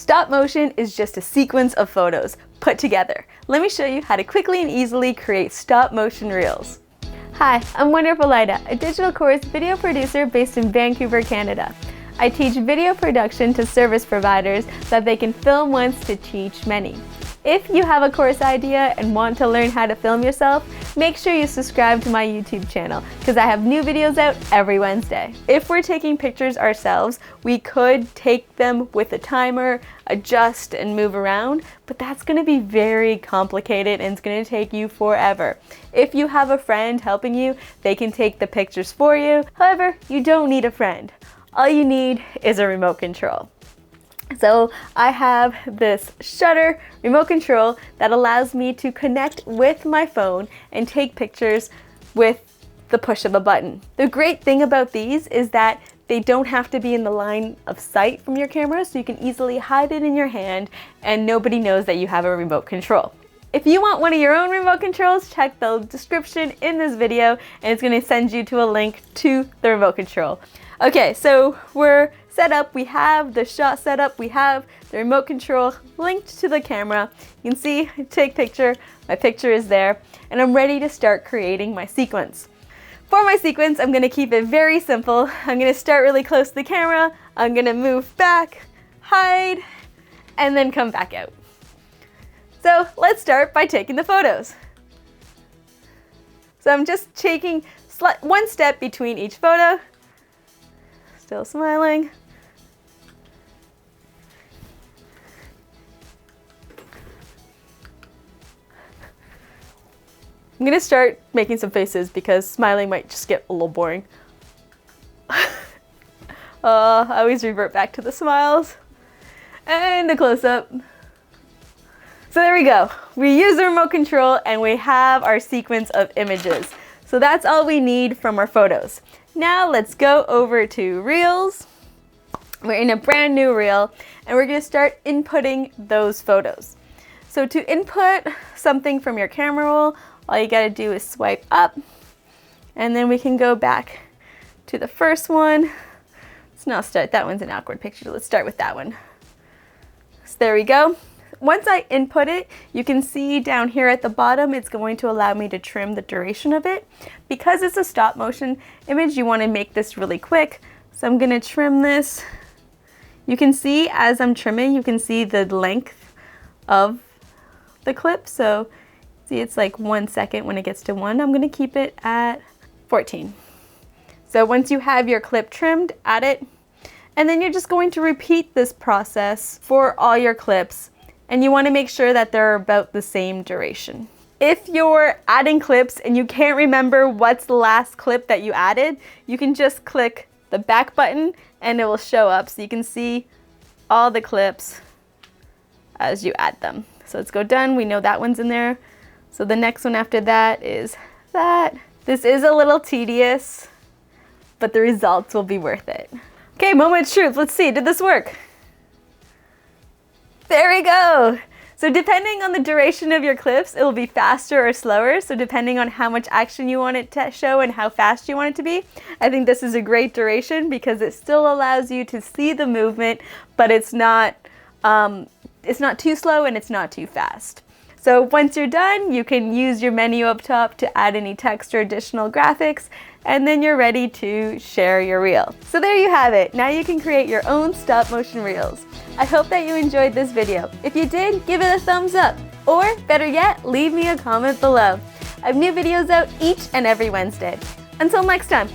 Stop motion is just a sequence of photos put together. Let me show you how to quickly and easily create stop motion reels. Hi, I'm Wonderful Ida, a digital course video producer based in Vancouver, Canada. I teach video production to service providers so that they can film once to teach many. If you have a course idea and want to learn how to film yourself, make sure you subscribe to my YouTube channel because I have new videos out every Wednesday. If we're taking pictures ourselves, we could take them with a timer, adjust and move around, but that's going to be very complicated and it's going to take you forever. If you have a friend helping you, they can take the pictures for you. However, you don't need a friend. All you need is a remote control. So I have this shutter remote control that allows me to connect with my phone and take pictures with the push of a button. The great thing about these is that they don't have to be in the line of sight from your camera, so you can easily hide it in your hand and nobody knows that you have a remote control. If you want one of your own remote controls, check the description in this video and it's going to send you to a link to the remote control. Okay, so we're set up, we have the shot set up, we have the remote control linked to the camera. You can see, take picture, my picture is there, and I'm ready to start creating my sequence. For my sequence, I'm gonna keep it very simple. I'm gonna start really close to the camera, I'm gonna move back, hide, and then come back out. So let's start by taking the photos. So I'm just taking one step between each photo. Still smiling. I'm gonna start making some faces because smiling might just get a little boring. I always revert back to the smiles. And a close-up. So there we go. We use the remote control and we have our sequence of images. So that's all we need from our photos. Now let's go over to Reels. We're in a brand new reel and we're gonna start inputting those photos. So to input something from your camera roll, all you gotta do is swipe up and then we can go back to the first one. Let's not start, that one's an awkward picture. Let's start with that one. So there we go. Once I input it, you can see down here at the bottom, it's going to allow me to trim the duration of it. Because it's a stop motion image, you want to make this really quick. So I'm going to trim this. You can see as I'm trimming, you can see the length of the clip. So see, it's like 1 second when it gets to 1. I'm going to keep it at 14. So once you have your clip trimmed, add it. And then you're just going to repeat this process for all your clips. And you want to make sure that they're about the same duration. If you're adding clips and you can't remember what's the last clip that you added, you can just click the back button and it will show up so you can see all the clips as you add them. So let's go done. We know that one's in there. So the next one after that is that. This is a little tedious, but the results will be worth it. Okay, moment of truth. Let's see, did this work? There we go. So depending on the duration of your clips, it will be faster or slower. So depending on how much action you want it to show and how fast you want it to be, I think this is a great duration because it still allows you to see the movement, but it's not too slow and it's not too fast. So once you're done, you can use your menu up top to add any text or additional graphics, and then you're ready to share your reel. So there you have it. Now you can create your own stop motion reels. I hope that you enjoyed this video. If you did, give it a thumbs up, or better yet, leave me a comment below. I have new videos out each and every Wednesday. Until next time,